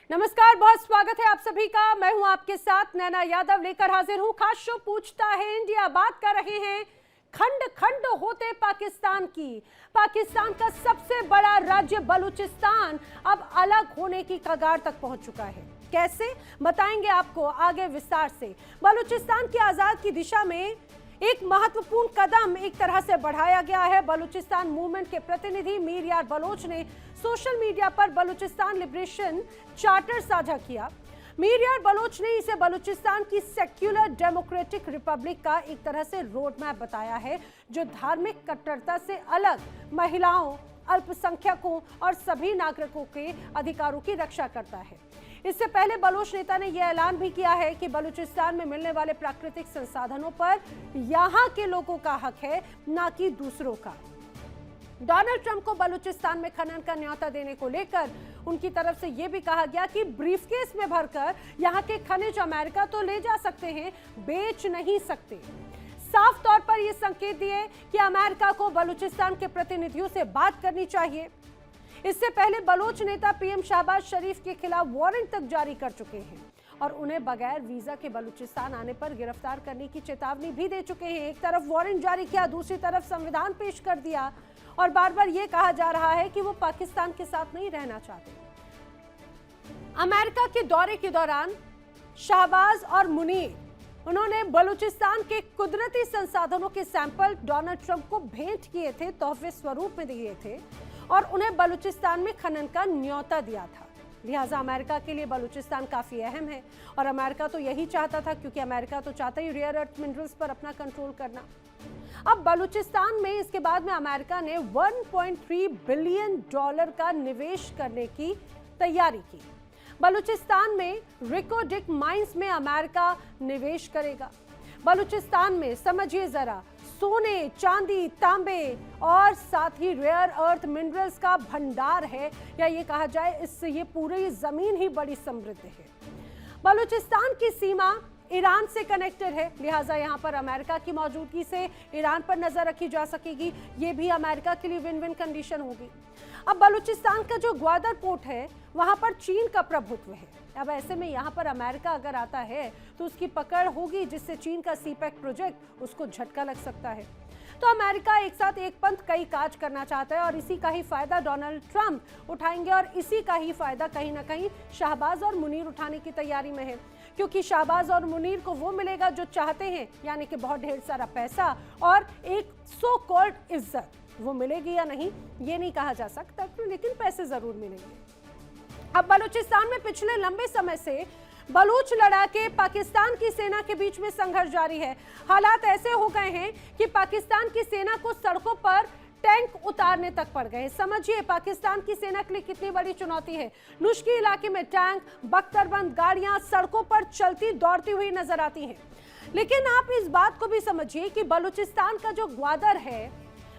नमस्कार, बहुत स्वागत है आप सभी का। मैं हूं आपके साथ नैना यादव, लेकर हाजिर हूं खास शो पूछता है इंडिया। बात कर रहे हैं खंड खंड होते पाकिस्तान की। पाकिस्तान का सबसे बड़ा राज्य बलूचिस्तान अब अलग होने की कगार तक पहुंच चुका है। कैसे, बताएंगे आपको आगे विस्तार से। बलूचिस्तान की आजाद की दिशा में एक महत्वपूर्ण कदम एक तरह से बढ़ाया गया है। बलूचिस्तान मूवमेंट के प्रतिनिधि मीर यार बलोच ने सोशल मीडिया पर बलूचिस्तान लिबरेशन चार्टर साझा किया। मीर यार बलोच ने इसे बलूचिस्तान की सेक्युलर डेमोक्रेटिक रिपब्लिक का एक तरह से रोड मैप बताया है, जो धार्मिक कट्टरता से अलग महिलाओं, अल्पसंख्यकों और सभी नागरिकों के अधिकारों की रक्षा करता है। इससे पहले बलोच नेता ने यह ऐलान भी किया है कि बलूचिस्तान में मिलने वाले प्राकृतिक संसाधनों पर यहां के लोगों का हक है, ना कि दूसरों का। डोनाल्ड ट्रंप को बलूचिस्तान में खनन का न्योता देने को लेकर उनकी तरफ से यह भी कहा गया कि ब्रीफकेस में भरकर यहां के खनिज अमेरिका तो ले जा सकते हैं, बेच नहीं सकते। साफ तौर पर यह संकेत दिए कि अमेरिका को बलूचिस्तान के प्रतिनिधियों से बात करनी चाहिए। इससे पहले बलोच नेता पीएम शहबाज शरीफ के खिलाफ वारंट तक जारी कर चुके हैं और उन्हें बगैर वीजा के बलूचिस्तान आने पर गिरफ्तार करने की चेतावनी भी दे चुके हैं। एक तरफ वारंट जारी किया, दूसरी तरफ संविधान पेश कर दिया और बार बार यह कहा जा रहा है कि वो पाकिस्तान के साथ नहीं रहना चाहते। अमेरिका के दौरे के दौरान शहबाज और मुनीर, उन्होंने बलूचिस्तान के कुदरती संसाधनों के सैंपल डोनाल्ड ट्रंप को भेंट किए थे, तोहफे स्वरूप में दिए थे और उन्हें बलूचिस्तान में खनन का न्योता दिया था। लिहाजा अमेरिका के लिए बलूचिस्तान काफी अहम है और अमेरिका तो यही चाहता था, क्योंकि अमेरिका तो चाहता ही रेयर अर्थ मिनरल्स पर अपना कंट्रोल करना। अब बलूचिस्तान में इसके बाद में अमेरिका ने $1.3 बिलियन का निवेश करने की तैयारी की। बलूचिस्तान में रिकोडिक माइंस में अमेरिका निवेश करेगा। बलूचिस्तान में समझिए जरा, सोने, चांदी, तांबे और साथ ही रेयर अर्थ मिनरल्स का भंडार है, या ये कहा जाए इससे ये पूरी जमीन ही बड़ी समृद्ध है। बलूचिस्तान की सीमा ईरान से कनेक्टेड है, लिहाजा यहाँ पर अमेरिका की मौजूदगी से ईरान पर नजर रखी जा सकेगी। ये भी अमेरिका के लिए विन विन कंडीशन होगी। अब बलूचिस्तान का जो ग्वादर पोर्ट है, वहां पर चीन का प्रभुत्व है। अब ऐसे में यहाँ पर अमेरिका अगर आता है तो उसकी पकड़ होगी, जिससे चीन का सीपैक प्रोजेक्ट उसको झटका लग सकता है। तो अमेरिका एक साथ एक पंथ कई काज करना चाहता है और इसी का ही फायदा डोनाल्ड ट्रंप उठाएंगे और इसी का ही फायदा कहीं ना कहीं शहबाज और मुनीर उठाने की तैयारी में है, क्योंकि शहबाज और मुनीर को वो मिलेगा जो चाहते हैं, यानी कि बहुत ढेर सारा पैसा और एक सो कॉल्ड इज्जत। वो मिलेगी या नहीं ये नहीं कहा जा सकता, लेकिन पैसे जरूर मिलेंगे। अब बलूचिस्तान में पिछले लंबे समय से बलूच लड़ाके पाकिस्तान की सेना के बीच में संघर्ष जारी है। हालात ऐसे हो गए हैं कि पाकिस्तान की सेना को सड़कों पर टैंक उतारने तक पड़ गए। समझिए पाकिस्तान की सेना के लिए कितनी बड़ी चुनौती है। नुश्की इलाके में टैंक, बख्तरबंद गाड़ियां सड़कों पर चलती दौड़ती हुई नजर आती हैं। लेकिन आप इस बात को भी समझिए कि बलूचिस्तान का जो ग्वादर है,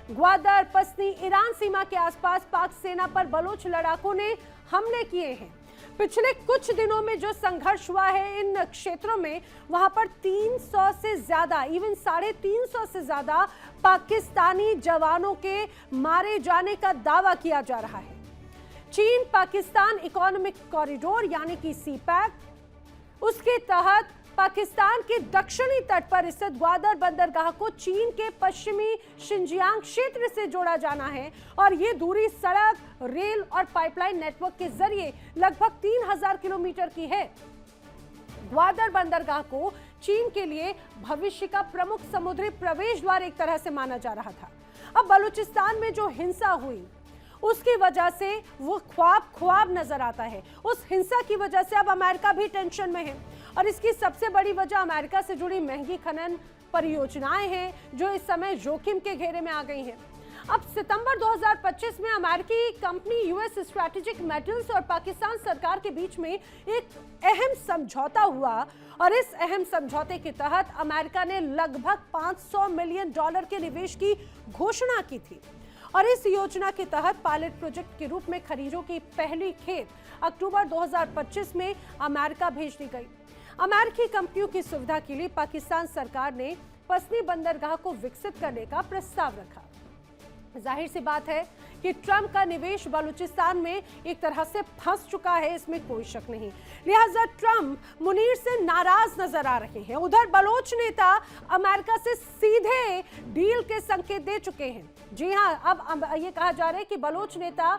ग्वादर, पसनी, ईरान सीमा के आसपास पाक सेना पर बलूच लड़ाकों ने हमले किए हैं। पिछले कुछ दिनों में जो संघर्ष हुआ है इन क्षेत्रों में, वहां पर 300 से ज्यादा, इवन 350 से ज्यादा पाकिस्तानी जवानों के मारे जाने का दावा किया जा रहा है। चीन पाकिस्तान इकोनॉमिक कॉरिडोर यानी कि सीपैक, उसके तहत पाकिस्तान के दक्षिणी तट पर स्थित ग्वादर बंदरगाह को चीन के पश्चिमी शिनजियांग क्षेत्र से जोड़ा जाना है और ये दूरी सड़क, रेल और पाइपलाइन नेटवर्क के जरिए लगभग 3000 किलोमीटर की है। ग्वादर बंदरगाह को चीन के लिए भविष्य का प्रमुख समुद्री प्रवेश द्वार एक तरह से माना जा रहा था। अब बलूचिस्तान में जो हिंसा हुई उसकी वजह से वो ख्वाब नजर आता है। उस हिंसा की वजह से अब अमेरिका भी टेंशन में है और इसकी सबसे बड़ी वजह अमेरिका से जुड़ी महंगी खनन परियोजनाएं हैं, जो इस समय जोखिम के घेरे में आ गई हैं। अब सितंबर 2025 में अमेरिकी कंपनी यूएस स्ट्रैटेजिक मेटल्स और पाकिस्तान सरकार के बीच में एक अहम समझौता हुआ और इस अहम समझौते के तहत अमेरिका ने लगभग $500 मिलियन के निवेश की घोषणा की थी और इस योजना के तहत पायलट प्रोजेक्ट के रूप में खनिजों की पहली खेप अक्टूबर 2025 में अमेरिका भेज दी गई। अमेरिकी कंपनियों की सुविधा के लिए पाकिस्तान सरकार ने पसनी बंदरगाह को विकसित करने का प्रस्ताव रखा। जाहिर सी बात है कि ट्रंप का निवेश बलूचिस्तान में एक तरह से फंस चुका है, इसमें कोई शक नहीं। लिहाजा ट्रंप मुनीर से नाराज नजर आ रहे हैं। उधर बलोच नेता अमेरिका से सीधे डील के संकेत दे चुके हैं। जी हां, अब ये कहा जा रहा है कि बलोच नेता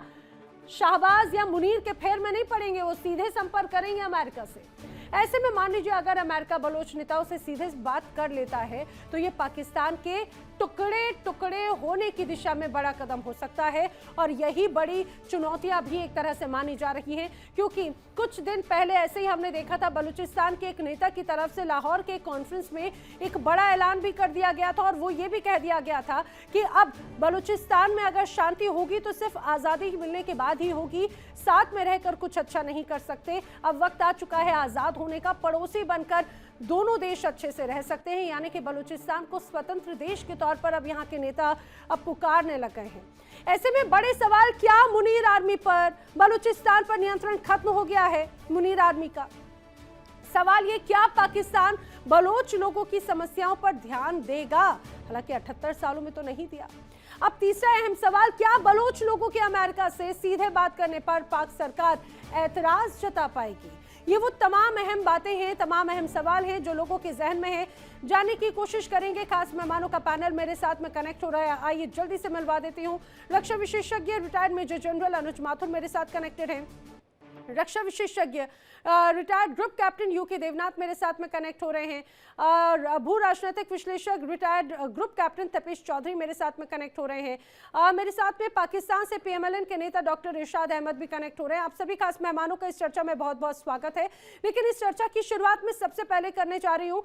शाहबाज या मुनीर के फेर में नहीं पड़ेंगे, वो सीधे संपर्क करेंगे अमेरिका से। ऐसे में मान लीजिए अगर अमेरिका बलोच नेताओं से सीधे बात कर लेता है तो ये पाकिस्तान के टुकड़े टुकड़े होने की दिशा में बड़ा कदम हो सकता है, और यही बड़ी चुनौतियां भी एक तरह से मानी जा रही हैं, क्योंकि कुछ दिन पहले ऐसे ही हमने देखा था बलूचिस्तान के एक नेता की तरफ से लाहौर के कॉन्फ्रेंस में एक बड़ा ऐलान भी कर दिया गया था, और वो ये भी कह दिया गया था कि अब बलूचिस्तान में अगर शांति होगी तो सिर्फ आज़ादी मिलने के बाद ही होगी, साथ में रहकर कुछ अच्छा नहीं कर सकते। अब वक्त आ चुका है आज़ाद होने का, पड़ोसी बनकर दोनों देश अच्छे से रह सकते हैं, यानी कि बलूचिस्तान को स्वतंत्र देश के तौर पर अब यहाँ के नेता अब पुकारने लग गए हैं। ऐसे में बड़े सवाल, क्या मुनीर आर्मी पर, बलूचिस्तान पर नियंत्रण खत्म हो गया है मुनीर आर्मी का? सवाल ये, क्या पाकिस्तान बलोच लोगों की समस्याओं पर ध्यान देगा? हालांकि 78 सालों में तो नहीं दिया। अब तीसरा अहम सवाल, क्या बलोच लोगों के अमेरिका से सीधे बात करने पर पाक सरकार ऐतराज जता पाएगी? ये वो तमाम अहम बातें हैं, तमाम अहम सवाल हैं जो लोगों के जहन में है। जानने की कोशिश करेंगे। खास मेहमानों का पैनल मेरे साथ में कनेक्ट हो रहा है, आइए जल्दी से मिलवा देती हूँ। रक्षा विशेषज्ञ retired major general Anuj Mathur मेरे साथ कनेक्टेड हैं। रक्षा विशेषज्ञ retired group captain UK Devnath मेरे साथ में कनेक्ट हो रहे हैं, और भू राजनीतिक विश्लेषक retired group captain Tapesh Chaudhary मेरे साथ में कनेक्ट हो रहे हैं। मेरे साथ में पाकिस्तान से पीएमएलएन के नेता डॉक्टर इरशाद अहमद भी कनेक्ट हो रहे हैं। आप सभी खास मेहमानों का इस चर्चा में बहुत बहुत स्वागत है। लेकिन इस चर्चा की शुरुआत में सबसे पहले करने जा रही हूँ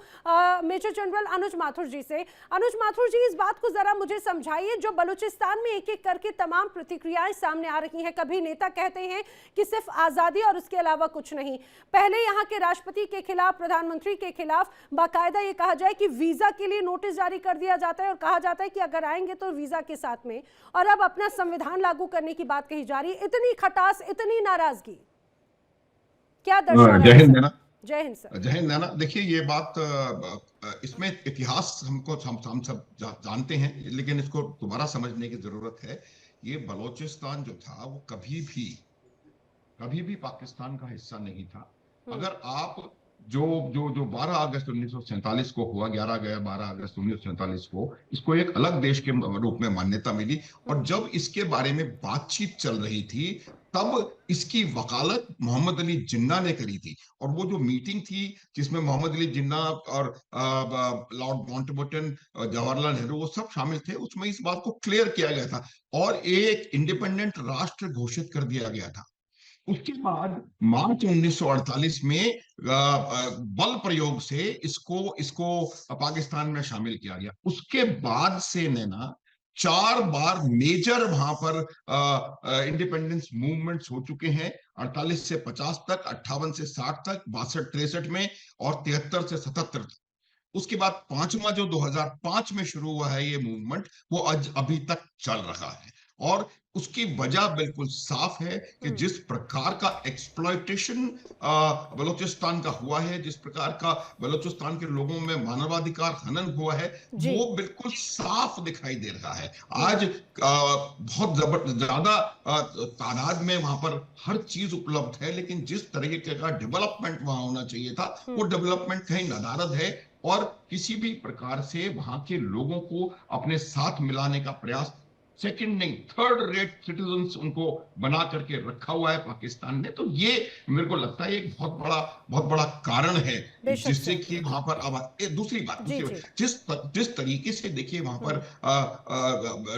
मेजर जनरल अनुज माथुर जी से। अनुज माथुर जी, इस बात को जरा मुझे समझाइए, जो बलूचिस्तान में एक एक करके तमाम प्रतिक्रियाएं सामने आ रही हैं। कभी नेता कहते हैं कि सिर्फ आजादी और उसके अलावा कुछ नहीं, पहले यहाँ के राष्ट्रपति के खिलाफ, प्रधानमंत्री के खिलाफ बाकायदा ये कहा जाए कि वीजा के लिए नोटिस जारी कर दिया जाता है और कहा जाता है कि अगर आएंगे तो वीजा के साथ में, और अब अपना संविधान लागू करने की बात कही जा रही है। इतनी खटास, इतनी नाराजगी क्या दर्शा? जय हिंद नैना। जय हिंद सर। जय हिंद नैना। देखिए, ये बात, इसमें इतिहास हम सब जानते हैं, लेकिन इसको दोबारा समझने की जरूरत है। ये बलोचिस्तान जो था वो कभी भी पाकिस्तान का हिस्सा नहीं था। अगर आप जो 12 अगस्त 1947 को हुआ, 12 अगस्त 1947 को इसको एक अलग देश के रूप में मान्यता मिली, और जब इसके बारे में बातचीत चल रही थी तब इसकी वकालत मोहम्मद अली जिन्ना ने करी थी। और वो जो मीटिंग थी जिसमें मोहम्मद अली जिन्ना और लॉर्ड माउंटबेटन, जवाहरलाल नेहरू, वो सब शामिल थे, उसमें इस बात को क्लियर किया गया था और एक इंडिपेंडेंट राष्ट्र घोषित कर दिया गया था। उसके बाद मार्च 1948 में बल प्रयोग से इसको पाकिस्तान में शामिल किया गया। उसके बाद से नैना 4 बार मेजर वहां पर इंडिपेंडेंस मूवमेंट्स हो चुके हैं। 48 से 50 तक, 58 से 60 तक, 62-63 में, और 73 से 77 तक। उसके बाद पांचवा जो 2005 में शुरू हुआ है ये मूवमेंट, वो आज अभी तक चल रहा है। और उसकी वजह बिल्कुल साफ है कि जिस प्रकार का एक्सप्लॉयटेशन बलूचिस्तान का हुआ है, जिस प्रकार का बलूचिस्तान के लोगों में मानवाधिकार हनन हुआ है, वो बिल्कुल साफ दिखाई दे रहा है। आज बहुत ज्यादा तादाद में वहां पर हर चीज उपलब्ध है, लेकिन जिस तरीके का डेवलपमेंट वहां होना चाहिए था, वो डेवलपमेंट कहीं नदारद है, और किसी भी प्रकार से वहां के लोगों को अपने साथ मिलाने का प्रयास, सेकंड नहीं थर्ड रेट सिटीजन्स उनको बना करके रखा हुआ है पाकिस्तान ने। तो ये मेरे को लगता है एक बहुत बड़ा कारण है जिससे कि वहां पर अब दूसरी बात, जिस तरीके से देखिए वहां पर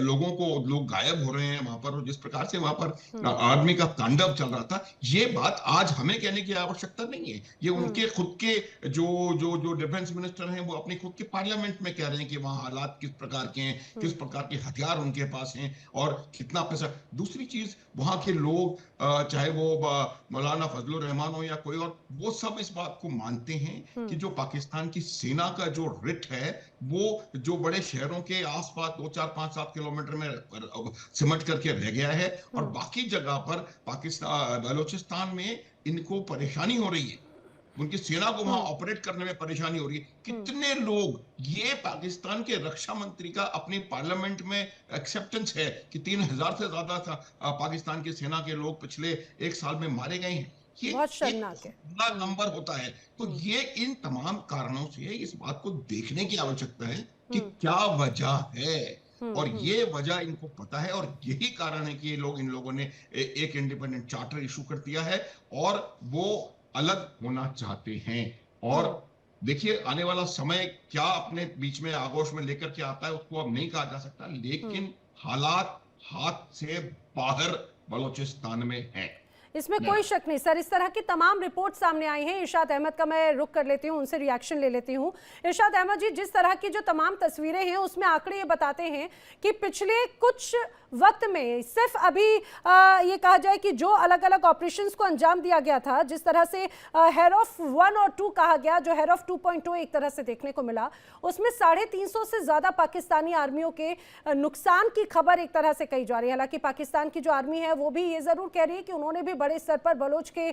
लोग गायब हो रहे हैं वहां पर, और जिस प्रकार से वहां पर आर्मी का तांडव चल रहा था, ये बात आज हमें कहने की आवश्यकता नहीं है। ये उनके खुद के जो डिफेंस मिनिस्टर हैं वो अपने खुद के पार्लियामेंट में कह रहे हैं कि वहां हालात किस प्रकार के हैं, किस प्रकार के हथियार उनके पास हैं और कितना पैसा। दूसरी चीज, वहां के लोग, चाहे वो मौलाना फजलुर रहमान हो या कोई और, वो सब इस बात को मानते हैं कि जो पाकिस्तान की सेना का जो रिट है, वो जो बड़े शहरों के आसपास 2, 4, 5, 7 किलोमीटर में सिमट करके रह गया है, और बाकी जगह पर बलूचिस्तान में इनको परेशानी हो रही है। उनकी सेना को वहां ऑपरेट करने में परेशानी हो रही है। कितने लोग, ये पाकिस्तान के रक्षा मंत्री का अपनी पार्लियामेंट में एक्सेप्टेंस है कि 3,000 से ज्यादा पाकिस्तान की सेना के लोग पिछले 1 साल में मारे गए हैं। ये बहुत एक शर्मनाक है। बड़ा नंबर होता है। तो ये इन तमाम कारणों से इस बात को देखने की आवश्यकता है कि क्या वजह है, और ये वजह इनको पता है, और यही कारण है कि इन लोगों ने एक इंडिपेंडेंट चार्टर इशू कर दिया है और वो अलग होना चाहते हैं। और देखिए आने वाला समय क्या अपने बीच में आगोश में लेकर के आता है उसको अब नहीं कहा जा सकता, लेकिन हालात हाथ से बाहर बलूचिस्तान में है, इसमें कोई शक नहीं सर। इस तरह की तमाम रिपोर्ट सामने आई हैं। इरशाद अहमद का मैं रुख कर लेती हूं, उनसे रिएक्शन ले लेती हूं। इरशाद अहमद जी, जिस तरह की जो तमाम तस्वीरें हैं उसमें आंकड़े ये बताते हैं कि पिछले कुछ वक्त में सिर्फ अभी ये कहा जाए कि जो अलग अलग ऑपरेशंस को अंजाम दिया गया था, जिस तरह से हेरॉफ 1 और 2 कहा गया, जो हेरॉफ 2.2 एक तरह से देखने को मिला, उसमें 350 से ज्यादा पाकिस्तानी आर्मियों के नुकसान की खबर एक तरह से कही जा रही है। हालांकि पाकिस्तान की जो आर्मी है वो भी ये जरूर कह रही है कि उन्होंने भी बड़े स्तर पर बलोच के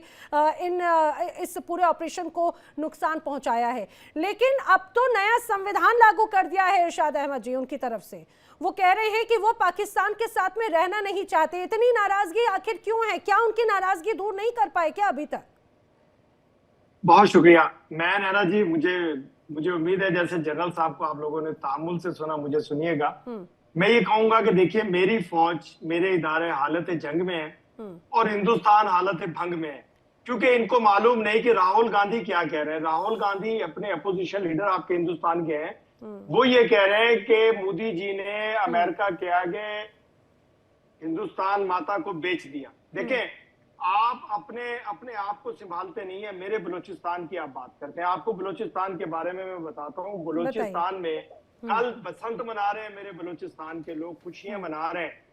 इस पूरे ऑपरेशन को नुकसान पहुंचाया है। लेकिन अब तो नया संविधान लागू कर दिया है इरशाद अहमद जी उनकी तरफ से। वो कह रहे हैं कि वो पाकिस्तान के साथ में रहना नहीं चाहते। इतनी नाराजगी आखिर क्यों है? क्या उनकी नाराजगी दूर नहीं कर पाए क्या अभी तक? बहुत शुक्रिया। मैं नैना जी, मुझे उम्मीद है जैसे जनरल साहब को आप लोगों ने तामुल से सुना, मुझे सुनिएगा। मैं ये कहूंगा कि देखिए, मेरी फौज, मेरे इदारे हालत जंग में है और हिंदुस्तान हालत भंग में है, क्योंकि इनको मालूम नहीं कि राहुल गांधी क्या कह रहे हैं। राहुल गांधी अपने अपोजिशन लीडर आपके हिंदुस्तान के हैं, वो ये कह रहे हैं कि मोदी जी ने अमेरिका के आगे हिंदुस्तान माता को बेच दिया। देखें, आप अपने आप को संभालते नहीं है। मेरे बलूचिस्तान की आप बात करते हैं, आपको बलूचिस्तान के बारे में मैं बताता हूँ। बलूचिस्तान में कल बसंत मना रहे हैं मेरे बलूचिस्तान के लोग, खुशियां मना रहे हैं,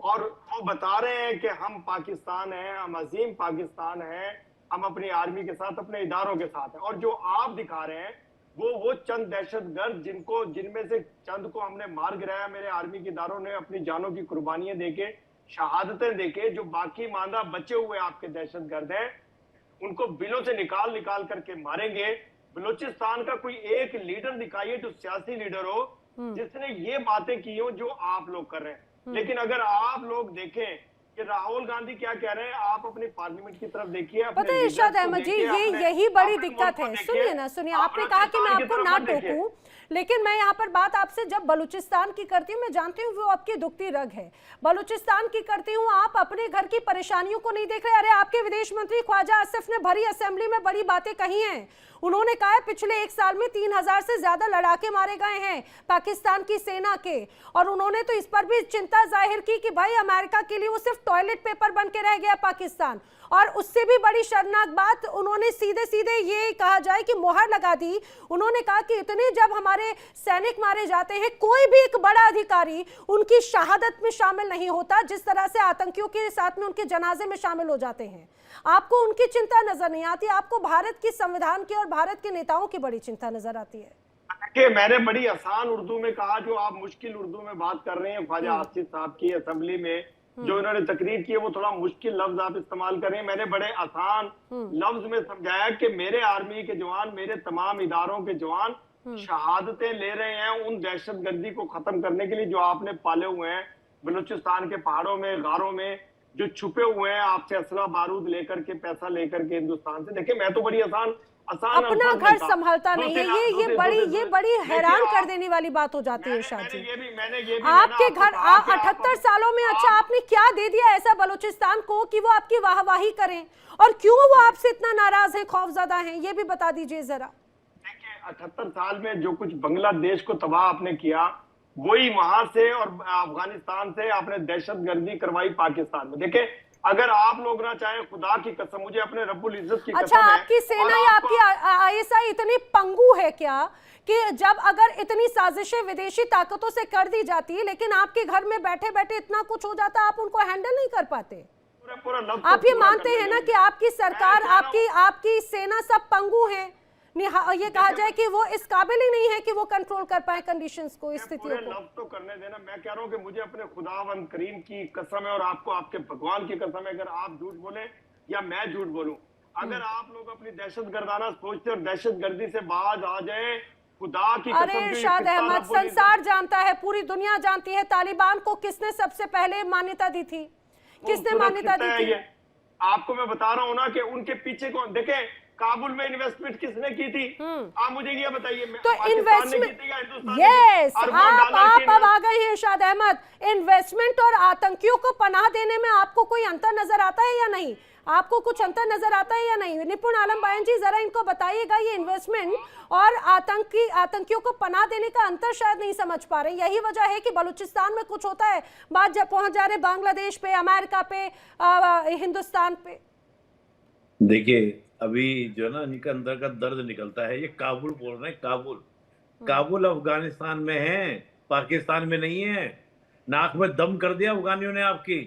और वो बता रहे हैं कि हम पाकिस्तान हैं, हम अजीम पाकिस्तान हैं, हम अपनी आर्मी के साथ, अपने इदारों के साथ हैं। और जो आप दिखा रहे हैं वो चंद दहशतगर्द जिनमें से चंद को हमने मार गिराया, मेरे आर्मी के इदारों ने अपनी जानों की कुर्बानियां देके, शहादतें देके, जो बाकी मांदा बचे हुए आपके दहशतगर्द हैं उनको बिलों से निकाल करके मारेंगे। बलूचिस्तान का कोई एक लीडर दिखाइए, जो सियासी लीडर हो, जिसने ये बातें की हो जो आप लोग कर रहे हैं। लेकिन अगर आप लोग देखें कि राहुल गांधी क्या कह रहे हैं, आप अपनी पार्लियामेंट की तरफ देखिए। पता है इरशाद अहमद जी, यही बड़ी दिक्कत है। सुनिए, आपने कहा कि मैं आपको ना टोकूं, लेकिन मैं यहाँ पर बात आपसे जब बलूचिस्तान की करती हूँ, मैं जानती हूँ वो आपकी दुखती रग है। बलूचिस्तान की करती हूँ, आप अपने घर की परेशानियों को नहीं देख रहे। अरे आपके विदेश मंत्री ख्वाजा आसिफ ने भरी असेंबली में बड़ी बातें कही हैं। उन्होंने कहा है पिछले 1 साल में 3,000 से ज्यादा लड़ाके मारे गए हैं पाकिस्तान की सेना के, और उन्होंने तो इस पर भी चिंता जाहिर की कि भाई अमेरिका के लिए वो सिर्फ टॉयलेट पेपर बन के रह गया पाकिस्तान। और उससे भी बड़ी शर्मनाक बात, उन्होंने सीधे ये कहा जाए कि मोहर लगा दी। उन्होंने कहा कि इतने जब हमारे सैनिक मारे जाते हैं, कोई भी एक बड़ा अधिकारी उनकी शहादत में शामिल नहीं होता, जिस तरह से आतंकियों के साथ में उनके जनाजे में शामिल हो जाते हैं। आपको उनकी चिंता नजर नहीं आती, आपको भारत की संविधान की और भारत के नेताओं की बड़ी चिंता नजर आती है। कि मैंने बड़ी आसान उर्दू में कहा, जो आप मुश्किल उर्दू में बात कर रहे हैं। ख्वाजा आसिफ साहब की असेंबली में जो इन्होंने तकरीर की है, वो थोड़ा मुश्किल लफ्ज आप इस्तेमाल करें। मैंने बड़े आसान लफ्ज में समझाया कि मेरे आर्मी के जवान, मेरे तमाम इदारों के जवान शहादतें ले रहे हैं उन दहशतगर्दी को खत्म करने के लिए जो आपने पाले हुए हैं बलूचिस्तान के पहाड़ों में, गारों में, जो छुपे हुए हैं आपसे असला बारूद लेकर के, पैसा लेकर के हिंदुस्तान से। देखिए, मैं तो बड़ी आसान अपना घर संभालता नहीं है। ये बड़ी हैरान कर देने वाली बात हो जाती है इरशाद जी। आपके घर 78 सालों में अच्छा आपने क्या दे दिया ऐसा बलूचिस्तान को कि वो आपकी वाहवाही करें, और क्यों वो आपसे इतना नाराज है, खौफजदा हैं, ये भी बता दीजिए जरा। देखिए, 78 साल में जो कुछ बांग्लादेश को तबाह आपने किया, वही वहां से और अफगानिस्तान से आपने दहशतगर्दी करवाई पाकिस्तान में। देखिए, अगर आप लोग ना चाहें, खुदा की कसम, मुझे अपने रब्बुल इज्जत की कसम है। अच्छा, आपकी सेना या आपकी आईएसआई इतनी पंगु है क्या कि जब अगर इतनी साजिशें विदेशी ताकतों से कर दी जाती है, लेकिन आपके घर में बैठे बैठे इतना कुछ हो जाता, आप उनको हैंडल नहीं कर पाते? आप ये मानते हैं ना कि आपकी सरकार, आपकी सेना सब पंगु है? ये कहा जाए कि वो इस काबिल ही नहीं है कि वो कंट्रोल कर पाए कंडीशंस को, स्थितियों को। लफ्ज तो करने देना। मैं कह रहा हूं कि मुझे अपने खुदावंद करीम की कसम है और आपको आपके भगवान की कसम है, अगर आप झूठ बोले या मैं झूठ बोलूं, अगर आप लोग अपनी दहशतगर्दाना सोचते और दहशतगर्दी से बाज आ जाए, खुदा की अरे कसम, इरशाद अहमद, संसार जानता है, पूरी दुनिया जानती है, तालिबान को किसने सबसे पहले मान्यता दी थी, किसने मान्यता दी थी? आपको मैं बता रहा हूँ ना कि उनके पीछे कौन, देखे काबुल में इन्वेस्टमेंट किसने की थी, आप मुझे ये बताइए। तो इन्वेस्टमेंट, यस, आप अब आ गए हैं इरशाद अहमद। इन्वेस्टमेंट और आतंकियों को पनाह देने में आपको कोई अंतर नजर आता है या नहीं? आपको कुछ अंतर नजर आता है या नहीं? निपुण आलम बयान जी, जरा इनको बताइएगा, ये इन्वेस्टमेंट और आतंकियों को पनाह देने का अंतर शायद नहीं समझ पा रहे। यही वजह है कि बलूचिस्तान में कुछ होता है, बात जब पहुंच जा रहे बांग्लादेश पे, अमेरिका पे, हिंदुस्तान पे। देखिए, अभी जो ना इनका अंदर का दर्द निकलता है। ये काबुल बोल रहे हैं, काबुल अफगानिस्तान में है, पाकिस्तान में नहीं है। नाक में दम कर दिया अफगानियों ने आपकी,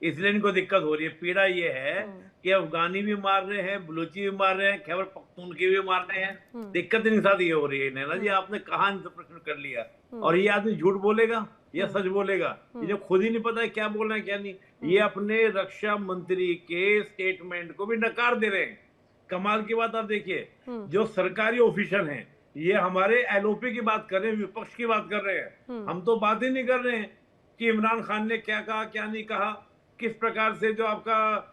इसलिए इनको दिक्कत हो रही है। पीड़ा ये है कि अफगानी भी मार रहे हैं, बलूची भी मार रहे हैं, खैबर पख्तूनख्वा भी मार रहे हैं। दिक्कत इनके साथ ये हो रही है। नैना जी, आपने कहाँ इनसे प्रश्न कर लिया, और ये आदमी झूठ बोलेगा या सच बोलेगा, ये खुद ही नहीं पता है क्या बोलना है क्या नहीं। ये अपने रक्षा मंत्री के स्टेटमेंट को भी नकार दे रहे हैं। कमाल की बात आप देखिए, जो सरकारी ऑफिसर हैं, ये हमारे एलओपी की बात कर रहे हैं, विपक्ष की बात कर रहे हैं। हम तो बात ही नहीं कर रहे हैं कि इमरान खान ने क्या कहा क्या नहीं कहा, किस प्रकार से जो आपका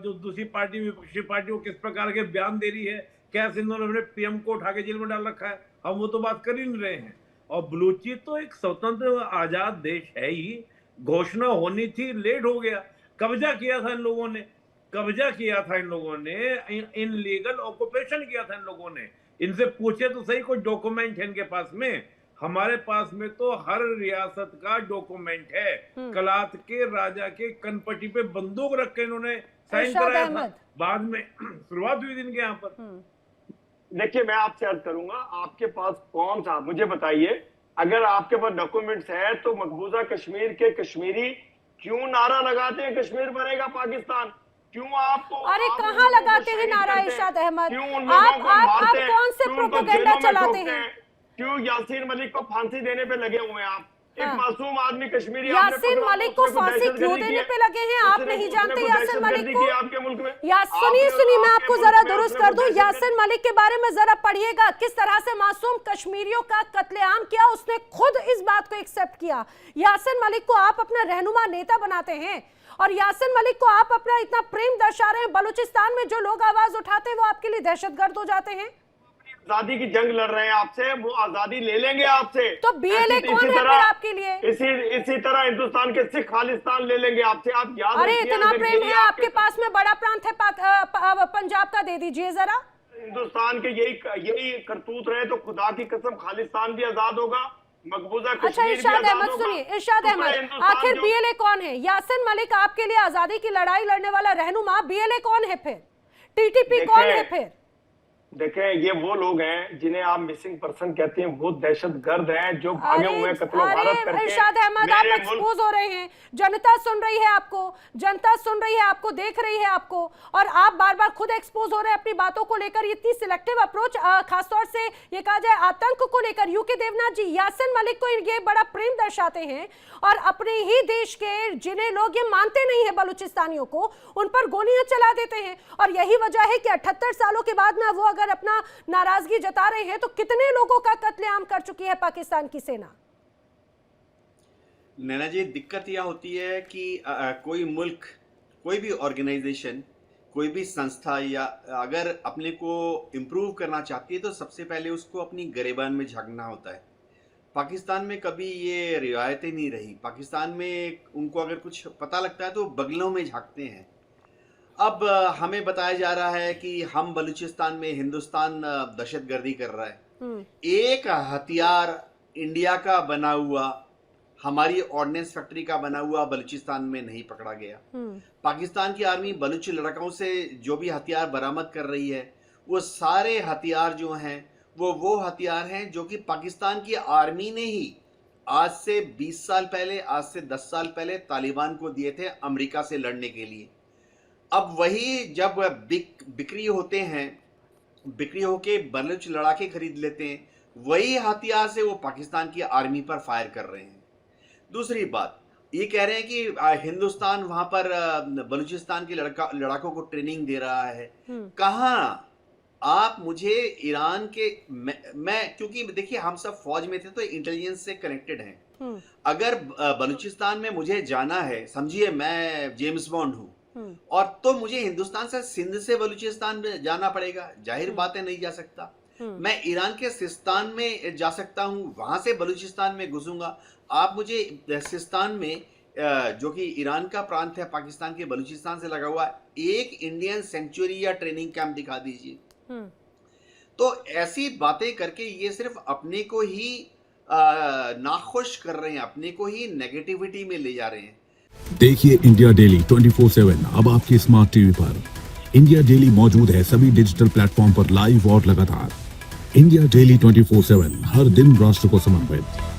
जो दूसरी पार्टी, विपक्षी पार्टी, वो किस प्रकार के बयान दे रही है, कैसे इन्होंने पीएम को उठा के जेल में डाल रखा है। हम वो तो बात कर ही नहीं रहे हैं। और बलूची तो एक स्वतंत्र आजाद देश है ही, घोषणा होनी थी, लेट हो गया। कब्जा किया था इन लोगों ने, इन लीगल ऑक्यूपेशन किया था इन लोगों ने। इनसे पूछे तो सही, कोई डॉक्यूमेंट है इनके पास में? हमारे पास में तो हर रियासत का डॉक्यूमेंट है। कलात के राजा के कनपट्टी पे बंदूक रख के इन्होंने साइन कराया था, बाद में शुरुआत हुई थी इनके यहाँ पर। देखिए, मैं आपसे अर्ज करूंगा, आपके पास कौन सा, मुझे बताइए, अगर आपके पास डॉक्यूमेंट्स है तो मकबूजा कश्मीर के कश्मीरी क्यों नारा लगाते हैं कश्मीर बनेगा पाकिस्तान? क्यों आपको, अरे कहाँ लगाते हैं नारा इरशाद अहमद? आप कौन से प्रोपेगेंडा चलाते हैं? क्यों यासीन मलिक को फांसी देने पे लगे हुए हैं आप? एक मासूम आदमी कश्मीरी, यासीन मलिक को फांसी क्यों देने पे लगे हैं? आप नहीं जानते यासीन मलिक को? आपके मुल्क में सुनिए, मैं आपको जरा दुरुस्त कर दूं। यासीन मलिक के बारे में जरा पढ़िएगा, किस तरह से मासूम कश्मीरियों का कत्लेआम किया, उसने खुद इस बात को एक्सेप्ट किया। यासीन मलिक को आप अपना रहनुमा नेता बनाते हैं, और यासीन मलिक को आप अपना इतना प्रेम दर्शा रहे हैं। बलूचिस्तान में जो लोग आवाज उठाते हैं वो आपके लिए दहशतगर्द हो जाते हैं। आजादी की जंग लड़ रहे हैं आपसे, वो आजादी ले लेंगे आपसे। तो बीएलए कौन है फिर आपके लिए? इसी तरह हिंदुस्तान के सिख खालिस्तान ले लेंगे आपसे, आप याद रखिए। अरे इतना प्रेम है आपके पास में, बड़ा प्रांत है पंजाब का, दे दीजिए जरा। हिंदुस्तान के यही करतूत रहे तो खुदा की कसम खालिस्तान भी आजाद होगा, मकबूजा अच्छा इरशाद अहमद सुनिए, इरशाद अहमद, आखिर बीएलए कौन है? यासीन मलिक आपके लिए आजादी की लड़ाई लड़ने वाला रहनुमा, बीएलए कौन है फिर? टीटीपी कौन है फिर? देखें, ये वो लोग हैं जिन्हें आप मिसिंग पर्सन कहते हैं, वो दहशतगर्द हैं जो भागे हुए हैं कत्लो गारत करके। इरशाद अहमद, आप एक्सपोज हो रहे हैं, जनता सुन रही है आपको, जनता सुन रही है आपको, देख रही है आपको, और आप बार बार खुद एक्सपोज हो रहे हैं अपनी बातों को लेकर। इतनी सिलेक्टिव अप्रोच, खासतौर से ये कहा जाए आतंक को लेकर। यूके देवनाथ जी, यासीन मलिक को ये बड़ा प्रेम दर्शाते हैं, और अपने ही देश के जिन्हें लोग ये मानते नहीं है बलूचिस्तानियों को, उन पर गोलियां चला देते हैं। और यही वजह है कि 78 सालों के बाद में वो अगर अपना नाराजगी जता रहे हैं, तो कितने लोगों का कत्लेआम कर चुकी है पाकिस्तान की सेना। नैना जी, दिक्कत यह होती है कि कोई मुल्क, कोई भी ऑर्गेनाइजेशन, कोई भी संस्था या अगर अपने को इम्प्रूव करना चाहती है तो सबसे पहले उसको अपनी गिरेबान में झांकना होता है। पाकिस्तान में कभी ये रिवायतें नहीं रही। पाकिस्तान में उनको अगर कुछ पता लगता है तो बगलों में झांकते हैं। अब हमें बताया जा रहा है कि हम बलूचिस्तान में हिंदुस्तान दहशतगर्दी कर रहा है। एक हथियार इंडिया का बना हुआ, हमारी ऑर्डिनेंस फैक्ट्री का बना हुआ बलूचिस्तान में नहीं पकड़ा गया। पाकिस्तान की आर्मी बलूची लड़कों से जो भी हथियार बरामद कर रही है, वो सारे हथियार जो हैं वो हथियार हैं जो कि पाकिस्तान की आर्मी ने ही आज से 20 साल पहले, आज से 10 साल पहले तालिबान को दिए थे अमेरिका से लड़ने के लिए। अब वही जब बिक्री होते हैं, बिक्री होके बलूच लड़ाके खरीद लेते हैं, वही हथियार से वो पाकिस्तान की आर्मी पर फायर कर रहे हैं। दूसरी बात, ये कह रहे हैं कि हिंदुस्तान वहां पर बलूचिस्तान के लड़ाकों को ट्रेनिंग दे रहा है। कहाँ? आप मुझे ईरान के मैं क्योंकि देखिए हम सब फौज में थे तो इंटेलिजेंस से कनेक्टेड हैं। अगर बलूचिस्तान में मुझे जाना है, समझिए मैं जेम्स बॉन्ड हूं और तो मुझे हिंदुस्तान से सिंध से बलूचिस्तान में जाना पड़ेगा, जाहिर बात है नहीं जा सकता। मैं ईरान के सिस्तान में जा सकता हूं, वहां से बलूचिस्तान में घुसूंगा। आप मुझे सिस्तान में जो कि ईरान का प्रांत है, पाकिस्तान के बलूचिस्तान से लगा हुआ, एक इंडियन सेंचुरी या ट्रेनिंग कैंप दिखा दीजिए। तो ऐसी बातें करके ये सिर्फ अपने को ही नाखुश कर रहे हैं, अपने को ही नेगेटिविटी में ले जा रहे हैं। देखिए इंडिया डेली 24/7 अब आपके स्मार्ट टीवी पर। इंडिया डेली मौजूद है सभी डिजिटल प्लेटफॉर्म पर लाइव और लगातार। इंडिया डेली 24/7 हर दिन राष्ट्र को समर्पित।